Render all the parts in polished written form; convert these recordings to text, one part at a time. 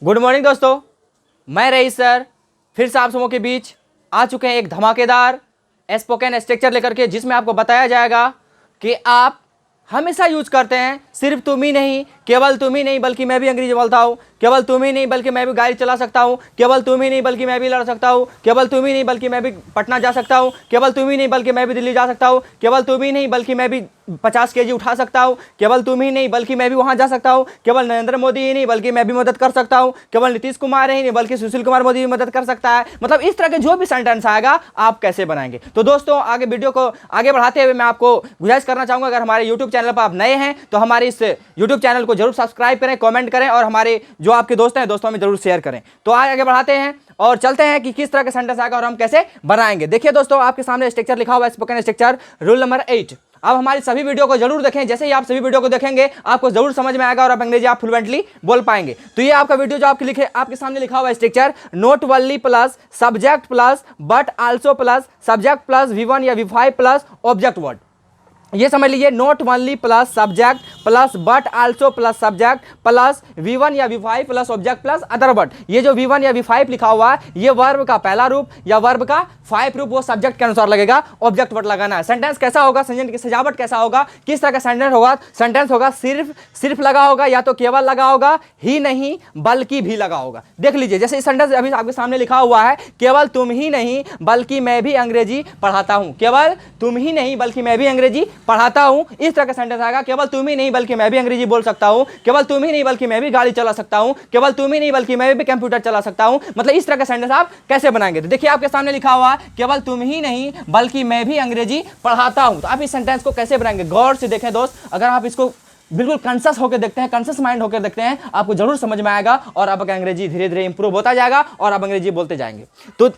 Good morning दोस्तों, मैं rice sir फिर से आप सबों के बीच आ चुके हैं एक धमाकेदार स्पोकन स्ट्रक्चर लेकर के, जिसमें आपको बताया जाएगा कि आप हमेशा यूज करते हैं। सिर्फ तुम ही नहीं, केवल तुम ही नहीं बल्कि मैं भी अंग्रेजी बोलता हूँ। केवल तुम ही नहीं बल्कि मैं भी गाड़ी चला सकता हूँ। केवल तुम ही नहीं बल्कि मैं भी लड़ सकता हूँ। केवल तुम ही नहीं बल्कि मैं भी पटना जा सकता हूँ। केवल तुम ही नहीं बल्कि मैं भी दिल्ली जा सकता हूँ। केवल तुम ही नहीं बल्कि मैं भी 50 केजी उठा सकता हूँ। केवल तुम ही नहीं बल्कि मैं भी वहाँ जा सकता हूँ। केवल नरेंद्र मोदी ही नहीं बल्कि मैं भी मदद कर सकता हूँ। केवल नीतीश कुमार ही नहीं बल्कि सुशील कुमार मोदी भी मदद कर सकता है। मतलब इस तरह के जो भी सेंटेंस आएगा आप कैसे बनाएंगे। तो दोस्तों आगे वीडियो को आगे बढ़ाते हुए मैं आपको गुजारिश करना चाहूँगा, अगर हमारे यूट्यूब चैनल पर आप नए हैं तो हमारे इस यूट्यूब चैनल को जरूर सब्सक्राइब करें, कमेंट करें और हमारे जो आपके दोस्त हैं दोस्तों में जरूर शेयर करें। तो आगे बढ़ाते हैं और चलते हैं कि किस तरह के सेंटेंस आएगा और हम कैसे बनाएंगे। देखिए दोस्तों, आपके सामने स्ट्रक्चर लिखा हुआ है, स्पोकन स्ट्रक्चर रूल नंबर 8। अब हमारी सभी वीडियो को जरूर देखें। जैसे ही आप सभी वीडियो को देखेंगे आपको जरूर समझ में आएगा और आप अंग्रेजी आप फ्लुएंटली बोल पाएंगे। तो ये आपका वीडियो जो आपके सामने लिखा हुआ है structure, note only plus subject plus but also plus subject plus V1 या V5 प्लस ऑब्जेक्ट वर्ड। ये समझ लीजिए, note only plus subject plus but also plus subject plus V1 या V5 plus object plus other word. ये जो V1 या V5 लिखा हुआ है ये वर्ब का पहला रूप या वर्ब का 5 रूप वो सब्जेक्ट के अनुसार लगेगा, ऑब्जेक्ट वर्ड लगाना है। सेंटेंस कैसा होगा, सेंटेंस की सजावट कैसा होगा, किस तरह का सेंटेंस होगा, सिर्फ लगा होगा या तो केवल लगा होगा, ही नहीं बल्कि भी लगा होगा। देख लीजिए, जैसे सेंटेंस अभी आपके सामने लिखा हुआ है, केवल तुम ही नहीं बल्कि मैं भी अंग्रेजी पढ़ाता हूं। केवल तुम ही नहीं बल्कि मैं भी अंग्रेजी पढ़ाता हूं, इस तरह का सेंटेंस आएगा। केवल तुम ही नहीं बल्कि मैं भी अंग्रेजी बोल सकता हूं। केवल तुम ही नहीं बल्कि मैं भी गाड़ी चला सकता हूं। केवल तुम ही नहीं बल्कि मैं भी कंप्यूटर चला सकता हूं। मतलब इस तरह का सेंटेंस आप कैसे बनाएंगे। तो देखिए आपके सामने लिखा हुआ है, केवल तुम ही नहीं बल्कि मैं भी अंग्रेजी पढ़ाता हूं। तो आप इस सेंटेंस को कैसे बनाएंगे, गौर से देखें दोस्त। अगर आप इसको बिल्कुल कॉन्शियस होकर देखते हैं, कॉन्शियस माइंड होकर देखते हैं, आपको जरूर समझ में आएगा और आपका अंग्रेजी धीरे धीरे इंप्रूव होता जाएगा और आप अंग्रेजी बोलते जाएंगे। तो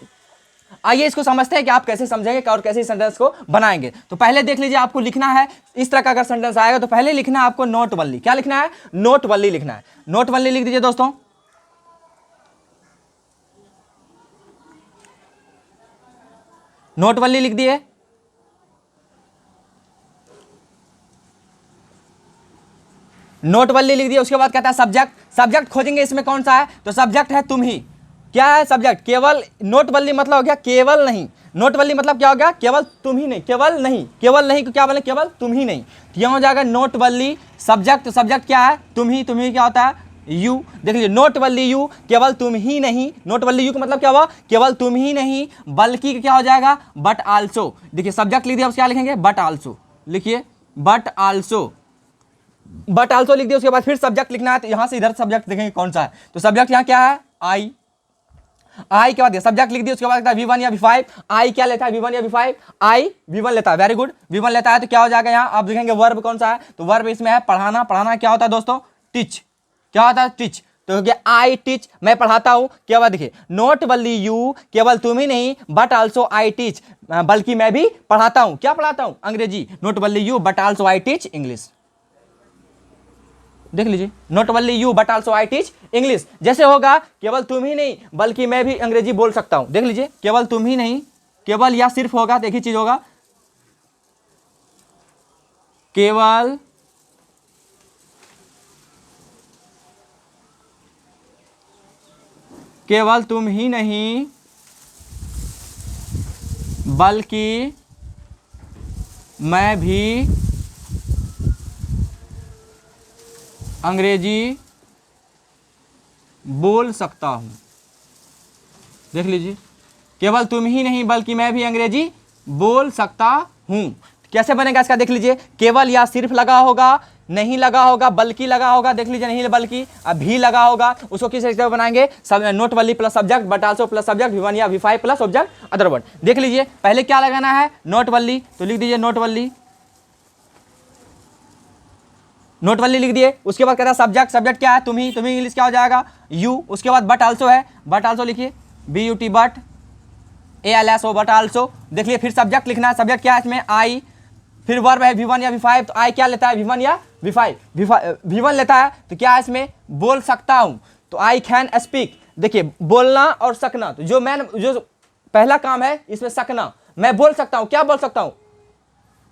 आइए इसको समझते हैं कि आप कैसे समझेंगे और कैसे सेंटेंस को बनाएंगे। तो पहले देख लीजिए, आपको लिखना है इस तरह का अगर सेंटेंस आएगा तो पहले लिखना है आपको नोट वनली। क्या लिखना है, नोट वनली लिखना है। नोट वनली लिख दीजिए दोस्तों। नोट वनली लिख दिए। नोट वनली लिख दिए। उसके बाद कहता है सब्जेक्ट खोजेंगे इसमें कौन सा है, तो सब्जेक्ट है तुम ही। क्या है सब्जेक्ट, केवल। नोट वनली मतलब हो गया केवल नहीं। नोट वनली मतलब क्या हो गया, केवल तुम ही नहीं, केवल नहीं को क्या बोले, केवल तुम ही नहीं। तो यह हो जाएगा नोट वनली सब्जेक्ट। तो सब्जेक्ट क्या है, तुम ही क्या होता है, यू। देख लीजिए, नोट वनली यू, केवल तुम ही नहीं। नोट वनली यू का मतलब क्या हुआ, केवल तुम ही नहीं बल्कि क्या हो जाएगा, बट आल्सो। देखिए सब्जेक्ट लिख दिया, अब क्या लिखेंगे, बट आल्सो लिखिए, बट आल्सो लिख दिया। उसके बाद फिर सब्जेक्ट लिखना है, तो यहां से इधर सब्जेक्ट देखेंगे कौन सा है। तो सब्जेक्ट यहां क्या है, आई के बाद सब्जेक्ट लिख दिया। उसके बाद V1 या V5। आई क्या लेता है, V1 या V5, आई V1 लेता है। वेरी गुड, V1 लेता है। तो क्या हो जाएगा यहाँ, आप देखेंगे वर्ब कौन सा है, तो वर्ब इसमें है पढ़ाना। पढ़ाना क्या होता है दोस्तों, टीच। क्या होता है, टीच। तो हो गया आई टीच, मैं पढ़ाता हूं। क्या बात, देखिए नोट वनली यू, केवल तुम ही नहीं बट आल्सो आई टीच, बल्कि मैं भी पढ़ाता हूं। क्या पढ़ाता हूं, अंग्रेजी। Note only you but also I teach English. देख लीजिए, note only you but also I teach English. जैसे होगा, केवल तुम ही नहीं बल्कि मैं भी अंग्रेजी बोल सकता हूं। देख लीजिए, केवल तुम ही नहीं, केवल या सिर्फ होगा तो एक ही चीज होगा, केवल तुम ही नहीं बल्कि मैं भी अंग्रेजी बोल सकता हूं। देख लीजिए, केवल तुम ही नहीं बल्कि मैं भी अंग्रेजी बोल सकता हूं। कैसे बनेगा इसका, देख लीजिए, केवल या सिर्फ लगा होगा, नहीं लगा होगा, बल्कि लगा होगा। देख लीजिए, नहीं बल्कि भी लगा होगा। उसको किस तरीके से बनाएंगे, note only plus subject but also plus subject V1 या V5 plus object other word. देख लीजिए, पहले क्या लगाना है, नोट वनली। तो लिख दीजिए नोट वनली, नोट वनली लिख दिए। उसके बाद कहता है सब्जेक्ट क्या है, तुम ही इंग्लिश क्या हो जाएगा, यू। उसके बाद बट आल्सो है, बट आल्सो लिखिए, BUT but, ALSO but also. देख लिए, फिर सब्जेक्ट लिखना है। सब्जेक्ट क्या है इसमें, आई। फिर वर्ब है V1 या V5, तो आई क्या लेता है, V1 या V5, V1 लेता है। तो क्या है इसमें, बोल सकता हूं। तो आई कैन स्पीक। देखिए, बोलना और सकना, तो जो पहला काम है इसमें सकना। मैं बोल सकता हूं, क्या बोल सकता हूं,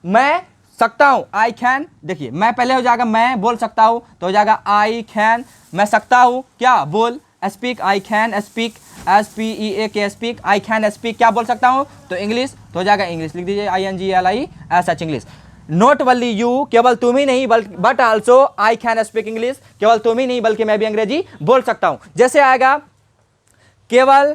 मैं सकता हूं, आई कैन। देखिए, मैं पहले हो जाएगा, मैं बोल सकता हूं, तो हो जाएगा आई कैन, मैं सकता हूं क्या, बोल speak, I can speak, SPEAK speak, I can speak क्या बोल सकता हूँ, तो इंग्लिश तो हो जाएगा इंग्लिश, लिख दीजिए INGLI such English. Not only you, केवल तुम ही नहीं but also I can speak English, केवल तुम ही नहीं बल्कि मैं भी अंग्रेजी बोल सकता हूँ। जैसे आएगा केवल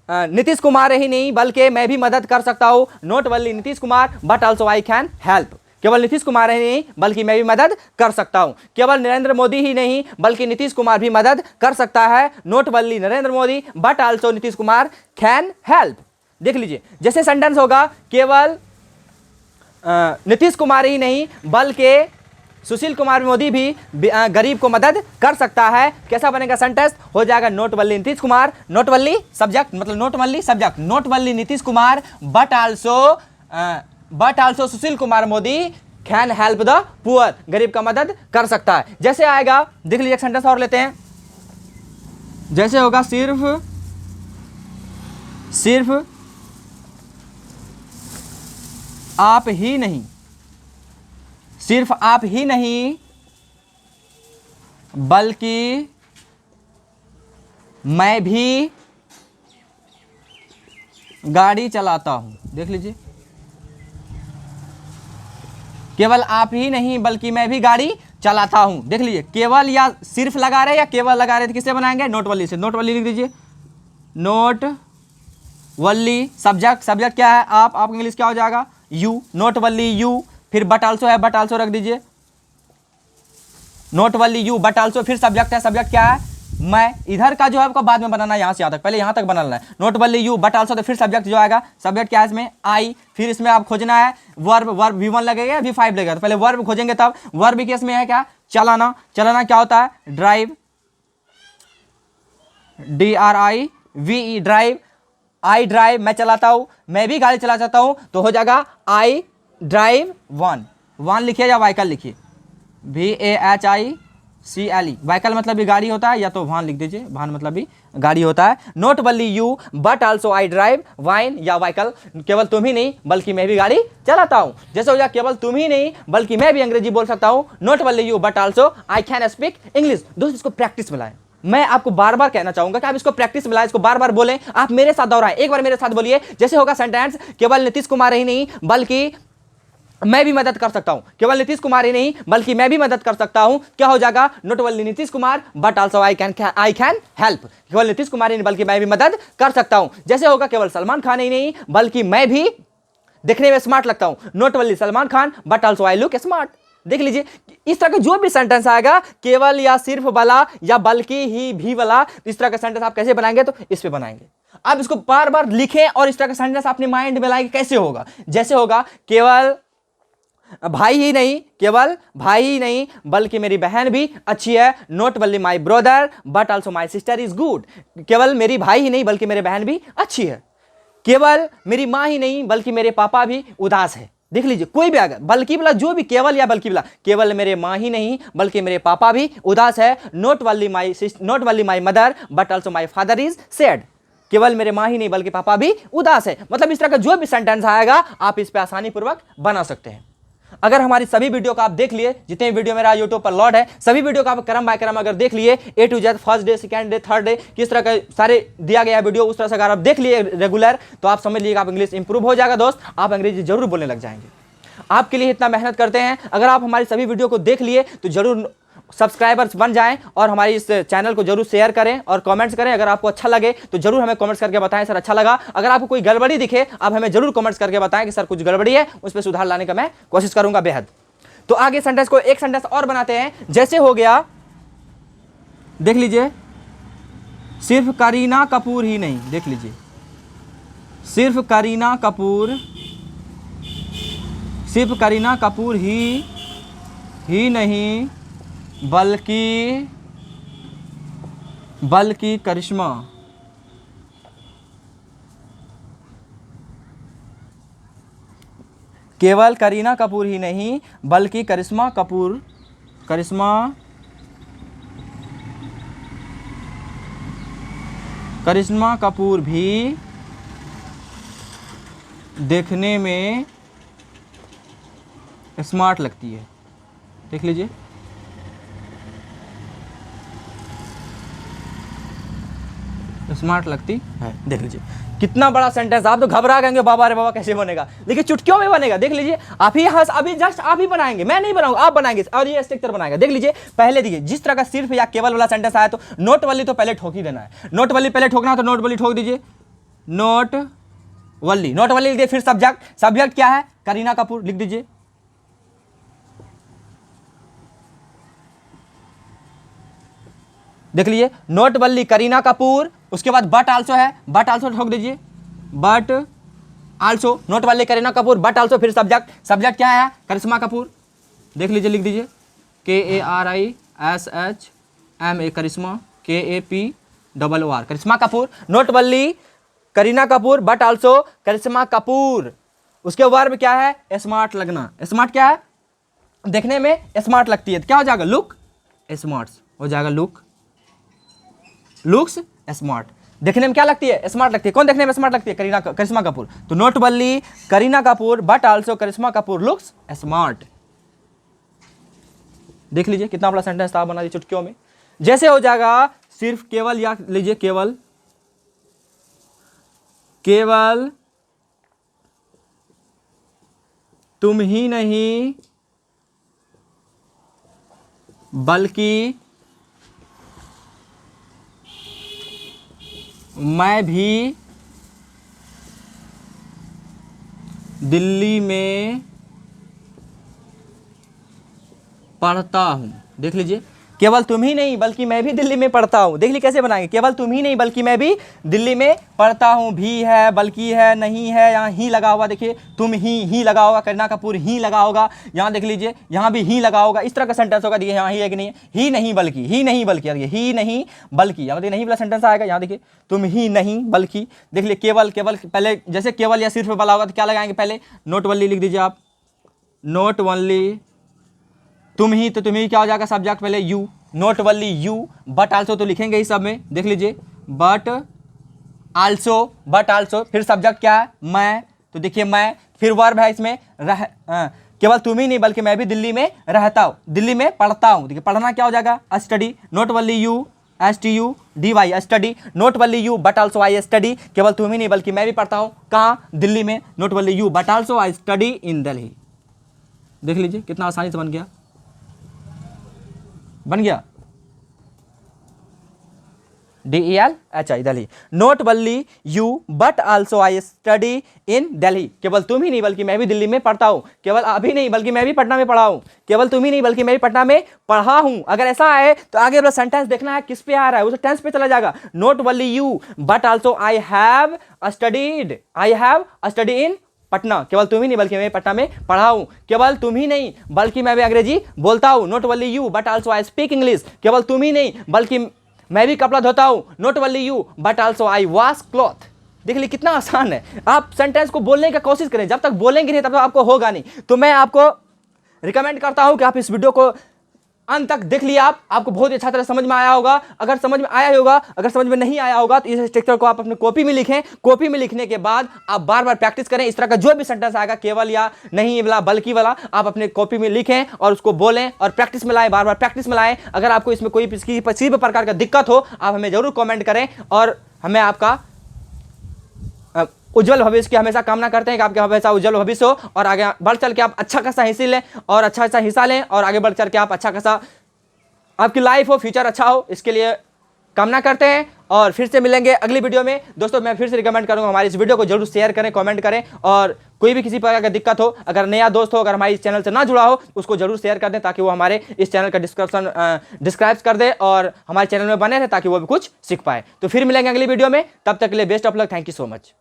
नीतीश कुमार ही नहीं बल्कि मैं भी मदद कर सकता हूँ, not only Nitish Kumar but also I can help, केवल नीतीश कुमार ही नहीं बल्कि मैं भी मदद कर सकता हूं। केवल नरेंद्र मोदी ही नहीं बल्कि नीतीश कुमार भी मदद कर सकता है, not only Narendra Modi but also Nitish Kumar can help. देख लीजिए जैसे सेंटेंस होगा केवल नीतीश कुमार ही नहीं बल्कि सुशील कुमार मोदी भी गरीब को मदद कर सकता है। कैसा बनेगा सेंटेंस, हो जाएगा not only Nitish Kumar, not only subject मतलब not only subject, not only Nitish Kumar but also Sushil Kumar Modi can help the poor, गरीब का मदद कर सकता है। जैसे आएगा देख लीजिए एक सेंटेंस और लेते हैं, जैसे होगा सिर्फ आप ही नहीं, सिर्फ आप ही नहीं बल्कि मैं भी गाड़ी चलाता हूं। देख लीजिए केवल आप ही नहीं बल्कि मैं भी गाड़ी चलाता हूं। देख लीजिए केवल या सिर्फ लगा रहे या केवल लगा रहे तो किससे बनाएंगे, नॉट वनली से। नॉट वनली लिख दीजिए, नॉट वनली सब्जेक्ट क्या है आप इंग्लिश क्या हो जाएगा यू, नॉट वनली यू, फिर बट आल्सो है बट आल्सो रख दीजिए, not only you but also, फिर सब्जेक्ट है, सब्जेक्ट क्या है मैं, इधर का जो है आपको बाद में बनाना है, यहां से यहां तक, पहले यहां तक बनाना है, not only you but also, तो फिर सब्जेक्ट जो आएगा, सब्जेक्ट क्या है इसमें आई, फिर इसमें आप खोजना है वर्ब V1 लगेगा V5 लगेगा, तो पहले वर्ब खोजेंगे, तब वर्ब केस में है क्या चलाना, चलाना क्या होता है drive, DRIVE drive, I drive मैं चलाता हूं, मैं भी गाड़ी चला सकता हूं, तो हो जाएगा आई ड्राइव वन लिखिए या व्हीकल लिखिए, VAHICLE, व्हीकल मतलब भी गाड़ी होता है, या तो वाहन लिख दीजिए, वाहन मतलब भी गाड़ी होता है। Not only you but also I drive wine या व्हीकल, केवल तुम ही नहीं बल्कि मैं भी गाड़ी चलाता हूं। जैसे हो जाए केवल तुम ही नहीं बल्कि मैं भी अंग्रेजी बोल सकता हूं, not only you but also I can speak English. दोस्तों इसको प्रैक्टिस मिलाएं, मैं आपको बार बार कहना चाहूंगा कि आप इसको प्रैक्टिस मिलाएं, इसको बार बार बोलें, आप मेरे साथ दोहराएं, एक बार मेरे साथ बोलिए। जैसे होगा सेंटेंस केवल नीतीश कुमार ही नहीं बल्कि मैं भी मदद कर सकता हूं, केवल नीतीश कुमार ही नहीं बल्कि मैं भी मदद कर सकता हूं, क्या हो जाएगा not only Nitish Kumar but also I can help, केवल नीतीश कुमार ही नहीं बल्कि मैं भी मदद कर सकता हूं। जैसे होगा केवल सलमान खान ही नहीं बल्कि मैं भी देखने में स्मार्ट लगता हूं, not only Salman Khan but also I look smart. देख लीजिए इस तरह का जो भी सेंटेंस आएगा केवल या सिर्फ वाला या बल्कि ही भी वाला, इस तरह का सेंटेंस आप कैसे बनाएंगे, तो इस पे बनाएंगे। आप इसको बार बार लिखें और इस तरह का सेंटेंस अपने माइंड में लाएंगे, कैसे होगा। जैसे होगा केवल भाई ही नहीं बल्कि मेरी बहन भी अच्छी है, not only my brother but also my sister is good, केवल मेरी भाई ही नहीं बल्कि मेरे बहन भी अच्छी है, केवल मेरी माँ ही नहीं बल्कि मेरे पापा भी उदास है। देख लीजिए कोई भी अगर बल्कि वाला जो भी केवल या बल्कि वाला, केवल मेरे माँ ही नहीं बल्कि मेरे पापा भी उदास है, not only my mother but also my father is sad, केवल मेरे माँ ही नहीं बल्कि पापा भी उदास है। मतलब इस तरह का जो भी सेंटेंस आएगा आप इस पे आसानी पूर्वक बना सकते हैं। अगर हमारी सभी वीडियो को आप देख लिए, जितने वीडियो मेरा यूट्यूब पर लॉड है, सभी वीडियो को आप क्रम बाय क्रम अगर देख लिए A to Z, first day, second day, third day, किस तरह का सारे दिया गया वीडियो, उस तरह से अगर आप देख लिए रेगुलर, तो आप समझ लीजिएगा आप इंग्लिश इंप्रूव हो जाएगा दोस्त, आप अंग्रेजी जरूर बोलने लग जाएंगे। आपके लिए इतना मेहनत करते हैं, अगर आप हमारी सभी वीडियो को देख लिए तो जरूर सब्सक्राइबर्स बन जाएं और हमारी इस चैनल को जरूर शेयर करें और कमेंट्स करें। अगर आपको अच्छा लगे तो जरूर हमें कमेंट्स करके बताएं सर अच्छा लगा। अगर आपको कोई गड़बड़ी दिखे आप हमें जरूर कमेंट्स करके बताएं कि सर कुछ गड़बड़ी है, उस पर सुधार लाने का मैं कोशिश करूंगा बेहद। तो आगे सेंटेंस को एक सेंटेंस और बनाते हैं। जैसे हो गया देख लीजिए सिर्फ करीना कपूर ही नहीं, देख लीजिए सिर्फ करीना कपूर ही नहीं बल्कि करिश्मा, केवल करीना कपूर ही नहीं बल्कि करिश्मा कपूर भी देखने में स्मार्ट लगती है। देख लीजिए स्मार्ट लगती है। देख लीजिए कितना बड़ा सेंटेंस, आप तो घबरा गएंगे बाबा रे बाबा कैसे बनेगा, लेकिन चुटकियों में बनेगा। देख लीजिए आप ही यहाँ अभी जस्ट आप ही बनाएंगे, मैं नहीं बनाऊंगा, आप बनाएंगे और ये स्ट्रक्चर बनाएगा। देख लीजिए पहले देखिए जिस तरह का सिर्फ या केवल वाला सेंटेंस आया तो नोट वाली तो पहले ठोक ही देना है, नोट वाली पहले ठोकना है तो नोट वाली ठोक दीजिए, नोट वाली, नोट वाली लिख दिए। फिर सब्जेक्ट, सब्जेक्ट क्या है, करीना कपूर लिख दीजिए। देख लीजिए नोट वल्ली करीना कपूर, उसके बाद बट आल्सो है, बट आल्सो ठोक दीजिए, but also not only Kareena Kapoor but also. फिर सब्जेक्ट, सब्जेक्ट क्या है, करिश्मा कपूर। देख लीजिए लिख दीजिए KARISHMA Karishma, KAPOOR Karishma Kapoor, not only Kareena Kapoor but also Karishma Kapoor. उसके वर्ब क्या है, स्मार्ट लगना। स्मार्ट क्या है, देखने में स्मार्ट लगती है तो क्या हो जाएगा, लुक स्मार्ट्स हो जाएगा, लुक्स स्मार्ट। देखने में क्या लगती है, स्मार्ट लगती है। कौन देखने में स्मार्ट लगती है, करिश्मा कपूर। तो not only Kareena Kapoor but also Karishma Kapoor looks smart. देख लीजिए कितना बड़ा सेंटेंस था, बना दिए चुटकियों में। जैसे हो जाएगा सिर्फ केवल, या लीजिए केवल, केवल तुम ही नहीं बल्कि मैं भी दिल्ली में पढ़ता हूं। देख लीजिए केवल तुम ही नहीं बल्कि मैं भी दिल्ली में पढ़ता हूं। देख लीजिए कैसे बनाएंगे, केवल तुम ही नहीं बल्कि मैं भी दिल्ली में पढ़ता हूं। भी है, बल्कि है, नहीं है, यहाँ ही लगा होगा। देखिए तुम ही लगा होगा, करीना कपूर ही लगा होगा, यहाँ देख लीजिए यहाँ भी ही लगा होगा। इस तरह का सेंटेंस होगा। देखिए यहाँ ही है कि नहीं है, ही नहीं बल्कि, ही नहीं बल्कि, ही नहीं बल्कि, यहाँ देखिए नहीं वाला सेंटेंस आएगा। यहाँ देखिए तुम ही नहीं बल्कि, देख लीजिए केवल, केवल पहले जैसे केवल या सिर्फ वाला होगा तो क्या लगाएंगे, पहले नोट वनली लिख दीजिए आप, नोट वनली तुम ही, तो तुम ही क्या हो जाएगा, सब्जेक्ट पहले you, note only you, but also तो लिखेंगे ही सब में। देख लीजिए बट आल्सो, बट आल्सो। फिर सब्जेक्ट क्या है, मैं, तो देखिए मैं। फिर वर्ब है इसमें केवल तुम ही नहीं बल्कि मैं भी दिल्ली में रहता हूँ, दिल्ली में पढ़ता हूँ। देखिए पढ़ना क्या हो जाएगा, study, note only you, STUDY study, note only you but also I study. केवल तुम ही नहीं बल्कि मैं भी पढ़ता हूँ, कहाँ, दिल्ली में, note only you but also I study in Delhi. देख लीजिए कितना आसानी से बन गया, बन गया DELHI Delhi. Note only you but also I study in Delhi. केवल तुम ही नहीं बल्कि मैं भी दिल्ली में पढ़ता हूँ। केवल अभी नहीं बल्कि मैं भी पटना में पढ़ा हूँ। केवल तुम ही नहीं बल्कि मैं भी पटना में पढ़ा हूँ। अगर ऐसा है तो आगे वाला सेंटेंस देखना है किस पे आ रहा है, उसे टेंस पे चला जाएगा। Note only you but also I have studied in Patna. केवल तुम ही नहीं बल्कि मैं पटना में पढ़ा हूं। केवल तुम ही नहीं बल्कि मैं भी अंग्रेजी बोलता हूं। Note only you but also I speak English. केवल तुम ही नहीं बल्कि मैं भी कपड़ा धोता हूं। Note only you but also I wash cloth. देख लीजिए कितना आसान है। आप सेंटेंस को बोलने की कोशिश करें, जब तक बोलेंगे नहीं तब तक आपको होगा नहीं। तो मैं आपको रिकमेंड करता हूं कि आप इस वीडियो को अंत तक देख लिया, आपको बहुत ही अच्छा तरह समझ में आया होगा। अगर समझ में आया होगा, अगर समझ में नहीं आया होगा तो इस स्ट्रक्चर को आप अपनी कॉपी में लिखें। कॉपी में लिखने के बाद आप बार बार प्रैक्टिस करें। इस तरह का जो भी सेंटेंस आएगा केवल या नहीं वाला बल्कि वाला, आप अपने कॉपी में लिखें और उसको बोलें और प्रैक्टिस में लाएं, बार बार प्रैक्टिस में लाएं। अगर आपको इसमें कोई किसी भी प्रकार का दिक्कत हो आप हमें जरूर कॉमेंट करें और हमें आपका उज्जवल भविष्य की हमेशा कामना करते हैं कि आपके हमेशा उज्जवल भविष्य हो और आगे बढ़ चल के आप अच्छा खासा हिस्सा लें और अच्छा अच्छा हिस्सा लें और आगे बढ़ चल के आप अच्छा खासा आपकी लाइफ हो, फ्यूचर अच्छा हो, इसके लिए कामना करते हैं। और फिर से मिलेंगे अगली वीडियो में। दोस्तों मैं फिर से रिकमेंड करूंगा हमारी इस वीडियो को जरूर शेयर करें, कमेंट करें और कोई भी किसी प्रकार का दिक्कत हो, अगर नया दोस्त हो, अगर हमारे इस चैनल से ना जुड़ा हो, उसको जरूर शेयर कर दें ताकि वो हमारे इस चैनल का डिस्क्राइब कर दे और हमारे चैनल में बने रहे ताकि वो भी कुछ सीख पाए। तो फिर मिलेंगे अगली वीडियो में, तब तक के लिए best of luck, thank you so much.